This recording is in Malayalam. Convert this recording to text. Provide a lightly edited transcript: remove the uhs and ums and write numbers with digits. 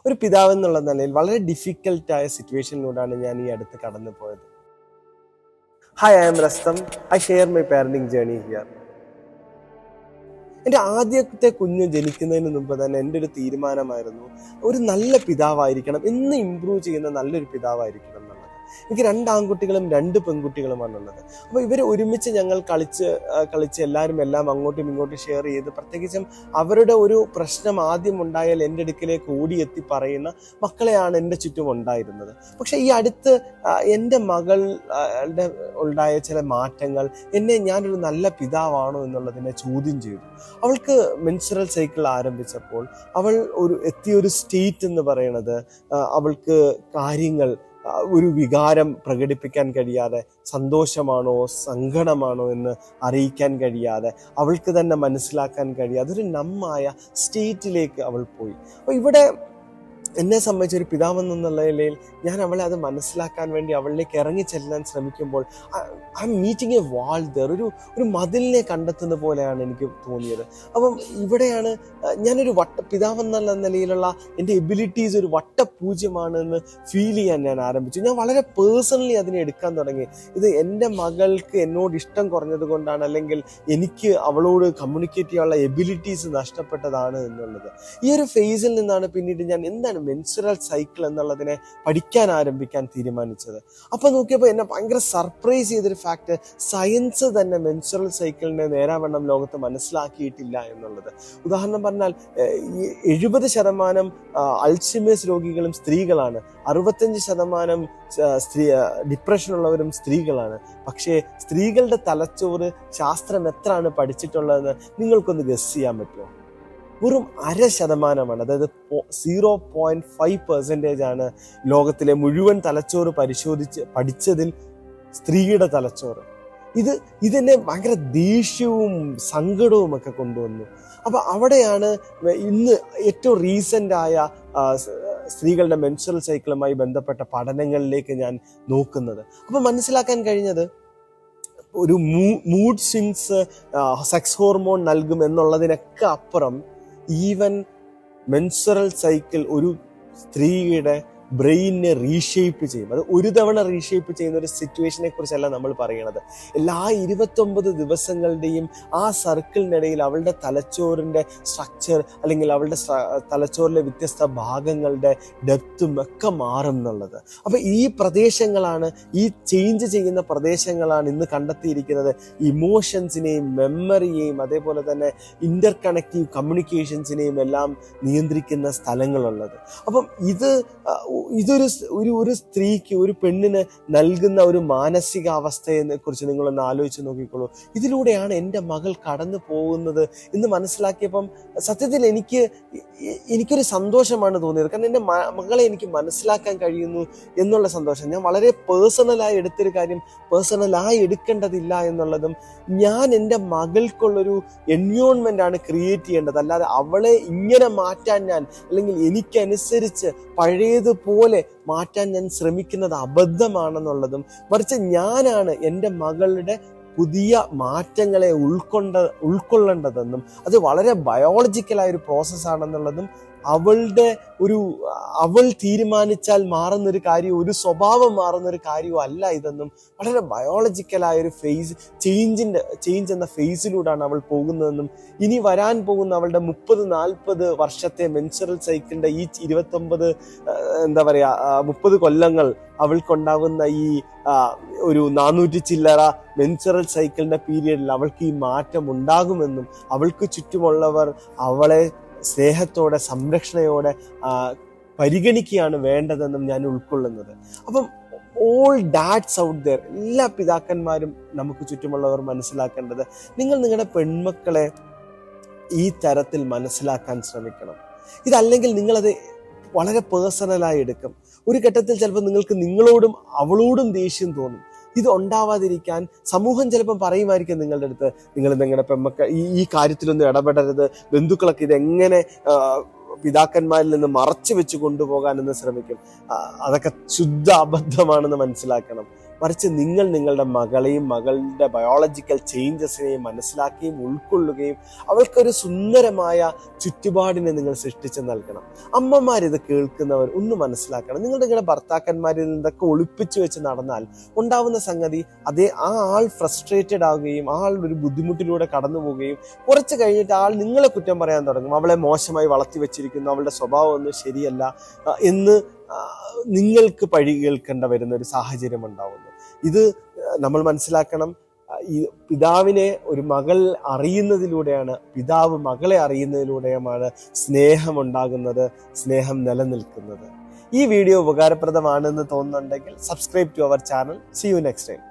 ഒരു പിതാവ് എന്നുള്ള നിലയിൽ വളരെ ഡിഫിക്കൽട്ടായ സിറ്റുവേഷനിലൂടെയാണ് ഞാൻ ഈ അടുത്ത് കടന്നു പോയത്. Hi, I am Rustam. I share my parenting journey here. എൻ്റെ ആദ്യത്തെ കുഞ്ഞ് ജനിക്കുന്നതിന് മുമ്പ് തന്നെ എൻ്റെ ഒരു തീരുമാനമായിരുന്നു, ഒരു നല്ല പിതാവായിരിക്കണം, എന്ന് ഇമ്പ്രൂവ് ചെയ്യുന്ന നല്ലൊരു പിതാവായിരിക്കണം എന്നുള്ളത്. എനിക്ക് 2 ആൺകുട്ടികളും 2 പെൺകുട്ടികളുമാണുള്ളത്. അപ്പോൾ ഇവർ ഒരുമിച്ച് ഞങ്ങൾ കളിച്ച് എല്ലാവരും എല്ലാം അങ്ങോട്ടും ഇങ്ങോട്ടും ഷെയർ ചെയ്ത്, പ്രത്യേകിച്ചും അവരുടെ ഒരു പ്രശ്നം ആദ്യം ഉണ്ടായാൽ എൻ്റെ അടുക്കിലേക്ക് ഓടിയെത്തി പറയുന്ന മക്കളെയാണ് എൻ്റെ ചുറ്റും ഉണ്ടായിരുന്നത്. പക്ഷെ ഈ അടുത്ത് എൻ്റെ മകളുടെ ഉണ്ടായ ചില മാറ്റങ്ങൾ ഞാനൊരു നല്ല പിതാവാണോ എന്നുള്ളതിനെ ചോദ്യം ചെയ്തു. അവൾക്ക് മെൻസ്ട്രൽ സൈക്കിൾ ആരംഭിച്ചപ്പോൾ അവൾ എത്തിയൊരു സ്റ്റേറ്റ് എന്ന് പറയുന്നത്, അവൾക്ക് കാര്യങ്ങൾ ഒരു വികാരം പ്രകടിപ്പിക്കാൻ കഴിയാതെ, സന്തോഷമാണോ സങ്കടമാണോ എന്ന് അറിയിക്കാൻ കഴിയാതെ, അവൾക്ക് തന്നെ മനസ്സിലാക്കാൻ കഴിയാതെ ഒരു നമ്മായ സ്റ്റേറ്റിലേക്ക് അവൾ പോയി. അപ്പോൾ ഇവിടെ എന്നെ സംബന്ധിച്ച് ഒരു പിതാവെന്നുള്ള നിലയിൽ ഞാൻ അവളെ അത് മനസ്സിലാക്കാൻ വേണ്ടി അവളിലേക്ക് ഇറങ്ങി ചെല്ലാൻ ശ്രമിക്കുമ്പോൾ I M meeting A wall there. ഒരു മതിലിനെ കണ്ടെത്തുന്ന പോലെയാണ് എനിക്ക് തോന്നിയത്. അപ്പം ഇവിടെയാണ് ഞാനൊരു പിതാവെന്നുള്ള നിലയിലുള്ള എൻ്റെ എബിലിറ്റീസ് ഒരു വട്ടപൂജ്യമാണ് എന്ന് ഫീൽ ചെയ്യാൻ ഞാൻ ആരംഭിച്ചു. ഞാൻ വളരെ പേഴ്സണലി അതിനെ എടുക്കാൻ തുടങ്ങി. ഇത് എൻ്റെ മകൾക്ക് എന്നോട് ഇഷ്ടം കുറഞ്ഞത് കൊണ്ടാണ്, അല്ലെങ്കിൽ എനിക്ക് അവളോട് കമ്മ്യൂണിക്കേറ്റ് ചെയ്യാനുള്ള എബിലിറ്റീസ് നഷ്ടപ്പെട്ടതാണ് എന്നുള്ളത്. ഈ ഒരു ഫേസിൽ നിന്നാണ് പിന്നീട് ഞാൻ എന്താണ് മെൻസ്ട്രൽ സൈക്കിൾ എന്നുള്ളതിനെ പഠിക്കാൻ ആരംഭിക്കാൻ തീരുമാനിച്ചത്. അപ്പൊ നോക്കിയപ്പോൾ എന്നെ ഭയങ്കര സർപ്രൈസ് ചെയ്തൊരു ഫാക്ട്, സയൻസ് തന്നെ മെൻസ്ട്രൽ സൈക്കിളിനെ നേരാവണ്ണം ലോകത്ത് മനസ്സിലാക്കിയിട്ടില്ല എന്നുള്ളത്. ഉദാഹരണം പറഞ്ഞാൽ 70% അൾഷിമേഴ്സ് രോഗികളും സ്ത്രീകളാണ്, 65% ഡിപ്രഷനുള്ളവരും സ്ത്രീകളാണ്. പക്ഷേ സ്ത്രീകളുടെ തലച്ചോറ് ശാസ്ത്രം എത്രയാണ് പഠിച്ചിട്ടുള്ളതെന്ന് നിങ്ങൾക്കൊന്ന് ഗസ് ചെയ്യാൻ പറ്റുമോ? വെറും 0.5%, അതായത് 0.5% ആണ് ലോകത്തിലെ മുഴുവൻ തലച്ചോറ് പഠിച്ചതിൽ സ്ത്രീയുടെ തലച്ചോറ്. ഇതിനെ ഭയങ്കര ദേഷ്യവും സങ്കടവും ഒക്കെ കൊണ്ടുവന്നു. അപ്പൊ അവിടെയാണ് ഇന്ന് ഏറ്റവും റീസെന്റ് ആയ സ്ത്രീകളുടെ മെൻസ്ട്രൽ സൈക്കിളുമായി ബന്ധപ്പെട്ട പഠനങ്ങളിലേക്ക് ഞാൻ നോക്കുന്നത്. അപ്പൊ മനസ്സിലാക്കാൻ കഴിഞ്ഞത്, ഒരു മൂഡ് സ്വിങ്സ് സെക്സ് ഹോർമോൺ നൽകും എന്നുള്ളതിനൊക്കെ അപ്പുറം ഈവൻ മെൻസ്ട്രൽ സൈക്കിൾ ഒരു സ്ത്രീയുടെ ബ്രെയിനിനെ റീഷേപ്പ് ചെയ്യും. അത് ഒരു തവണ റീഷേപ്പ് ചെയ്യുന്ന ഒരു സിറ്റുവേഷനെ കുറിച്ചല്ല നമ്മൾ പറയണത്. എല്ലാ 29 ദിവസങ്ങളുടെയും ആ സർക്കിളിനിടയിൽ അവളുടെ തലച്ചോറിന്റെ സ്ട്രക്ചർ, അല്ലെങ്കിൽ അവളുടെ തലച്ചോറിലെ വ്യത്യസ്ത ഭാഗങ്ങളുടെ ഡെപ്തും ഒക്കെ മാറും എന്നുള്ളത്. അപ്പൊ ഈ പ്രദേശങ്ങളാണ്, ഈ ചേഞ്ച് ചെയ്യുന്ന പ്രദേശങ്ങളാണ് ഇന്ന് കണ്ടെത്തിയിരിക്കുന്നത് ഇമോഷൻസിനെയും മെമ്മറിയെയും അതേപോലെ തന്നെ ഇന്റർ കണക്റ്റീവ് കമ്മ്യൂണിക്കേഷൻസിനെയും എല്ലാം നിയന്ത്രിക്കുന്ന സ്ഥലങ്ങളുള്ളത്. അപ്പം ഇതൊരു സ്ത്രീക്ക്, ഒരു പെണ്ണിന് നൽകുന്ന ഒരു മാനസികാവസ്ഥയെ കുറിച്ച് നിങ്ങളൊന്ന് ആലോചിച്ച് നോക്കിക്കോളൂ. ഇതിലൂടെയാണ് എൻ്റെ മകൾ കടന്നു പോകുന്നത് എന്ന് മനസ്സിലാക്കിയപ്പം സത്യത്തിൽ എനിക്കൊരു സന്തോഷമാണ് തോന്നിയത്. കാരണം എൻ്റെ മകളെ എനിക്ക് മനസ്സിലാക്കാൻ കഴിയുന്നു എന്നുള്ള സന്തോഷം. ഞാൻ വളരെ പേഴ്സണലായി എടുത്തൊരു കാര്യം പേഴ്സണലായി എടുക്കേണ്ടതില്ല എന്നുള്ളതും, ഞാൻ എൻ്റെ മകൾക്കുള്ളൊരു എൻവയോൺമെന്റ് ആണ് ക്രിയേറ്റ് ചെയ്യേണ്ടത്. അല്ലാതെ അവളെ ഇങ്ങനെ മാറ്റാൻ ഞാൻ, അല്ലെങ്കിൽ എനിക്കനുസരിച്ച് പഴയതുപോലെ മാറ്റാൻ ഞാൻ ശ്രമിക്കുന്നത് അബദ്ധമാണെന്നുള്ളതും, മറിച്ച് ഞാനാണ് എൻ്റെ മകളുടെ പുതിയ മാറ്റങ്ങളെ ഉൾക്കൊള്ളേണ്ടതെന്നും അത് വളരെ ബയോളജിക്കലായ ഒരു പ്രോസസ്സാണെന്നുള്ളതും, അവൾ തീരുമാനിച്ചാൽ മാറുന്നൊരു കാര്യം, ഒരു സ്വഭാവം മാറുന്നൊരു കാര്യവും അല്ല ഇതെന്നും, വളരെ ബയോളജിക്കലായ ഒരു ചേഞ്ച് എന്ന ഫേസിലൂടെയാണ് അവൾ പോകുന്നതെന്നും, ഇനി വരാൻ പോകുന്ന അവളുടെ 30-40 വർഷത്തെ മെൻസ്ട്രൽ സൈക്കിളിന്റെ ഈ 30 കൊല്ലങ്ങൾ അവൾക്കുണ്ടാകുന്ന ഈ ഒരു 400 ചില്ലറ മെൻസ്ട്രൽ സൈക്കിളിന്റെ പീരിയഡിൽ അവൾക്ക് ഈ മാറ്റം ഉണ്ടാകുമെന്നും, അവൾക്ക് ചുറ്റുമുള്ളവർ അവളെ സ്നേഹത്തോടെ സംരക്ഷണയോടെ പരിഗണിക്കുകയാണ് വേണ്ടതെന്നും ഞാൻ ഉൾക്കൊള്ളുന്നത്. അപ്പം ഓൾ ഡാഡ്സ് ഔട്ട് ദെയർ, എല്ലാ പിതാക്കന്മാരും നമുക്ക് ചുറ്റുമുള്ളവർ മനസ്സിലാക്കേണ്ടത്, നിങ്ങൾ നിങ്ങളുടെ പെൺമക്കളെ ഈ തരത്തിൽ മനസ്സിലാക്കാൻ ശ്രമിക്കണം. ഇതല്ലെങ്കിൽ നിങ്ങളത് വളരെ പേഴ്സണലായി എടുക്കും. ഒരു ഘട്ടത്തിൽ ചിലപ്പോൾ നിങ്ങൾക്ക് നിങ്ങളോടും അവളോടും ദേഷ്യം തോന്നും. ഇത് ഉണ്ടാവാതിരിക്കാൻ സമൂഹം ചിലപ്പം പറയുമായിരിക്കും നിങ്ങളുടെ അടുത്ത്, നിങ്ങൾ നിങ്ങളുടെ പെൺമക്കൾ ഈ കാര്യത്തിലൊന്നും ഇടപെടരുത്, ബന്ധുക്കളൊക്കെ ഇതെങ്ങനെ പിതാക്കന്മാരിൽ നിന്ന് മറച്ചു വെച്ച് കൊണ്ടുപോകാനെന്ന് ശ്രമിക്കും. അതൊക്കെ ശുദ്ധ അബദ്ധമാണെന്ന് മനസ്സിലാക്കണം. മറിച്ച് നിങ്ങൾ നിങ്ങളുടെ മകളെയും മകളുടെ ബയോളജിക്കൽ ചേഞ്ചസിനെയും മനസ്സിലാക്കുകയും ഉൾക്കൊള്ളുകയും അവൾക്കൊരു സുന്ദരമായ ചുറ്റുപാടിനെ നിങ്ങൾ സൃഷ്ടിച്ച് നൽകണം. അമ്മമാരിത് കേൾക്കുന്നവർ ഒന്ന് മനസ്സിലാക്കണം. നിങ്ങളുടെ ഭർത്താക്കന്മാരിൽ നിന്നൊക്കെ ഒളിപ്പിച്ചു വെച്ച് നടന്നാൽ ഉണ്ടാവുന്ന സംഗതി ആ ആൾ ഫ്രസ്ട്രേറ്റഡ് ആവുകയും ആ ആൾ ഒരു ബുദ്ധിമുട്ടിലൂടെ കടന്നു പോവുകയും കുറച്ച് കഴിഞ്ഞിട്ട് ആൾ നിങ്ങളെ കുറ്റം പറയാൻ തുടങ്ങും. അവളെ മോശമായി വളർത്തി വെച്ചിരിക്കുന്നു, അവളുടെ സ്വഭാവം ഒന്നും ശരിയല്ല എന്ന് നിങ്ങൾക്ക് പഴി കേൾക്കേണ്ട വരുന്ന ഒരു സാഹചര്യം ഉണ്ടാവുന്നു. ഇത് നമ്മൾ മനസ്സിലാക്കണം. ഈ പിതാവിനെ ഒരു മകൾ അറിയുന്നതിലൂടെയാണ്, പിതാവ് മകളെ അറിയുന്നതിലൂടെയുമാണ് സ്നേഹം ഉണ്ടാകുന്നത്, സ്നേഹം നിലനിൽക്കുന്നത്. ഈ വീഡിയോ ഉപകാരപ്രദമാണെന്ന് തോന്നുന്നുണ്ടെങ്കിൽ subscribe to our channel. See you next time.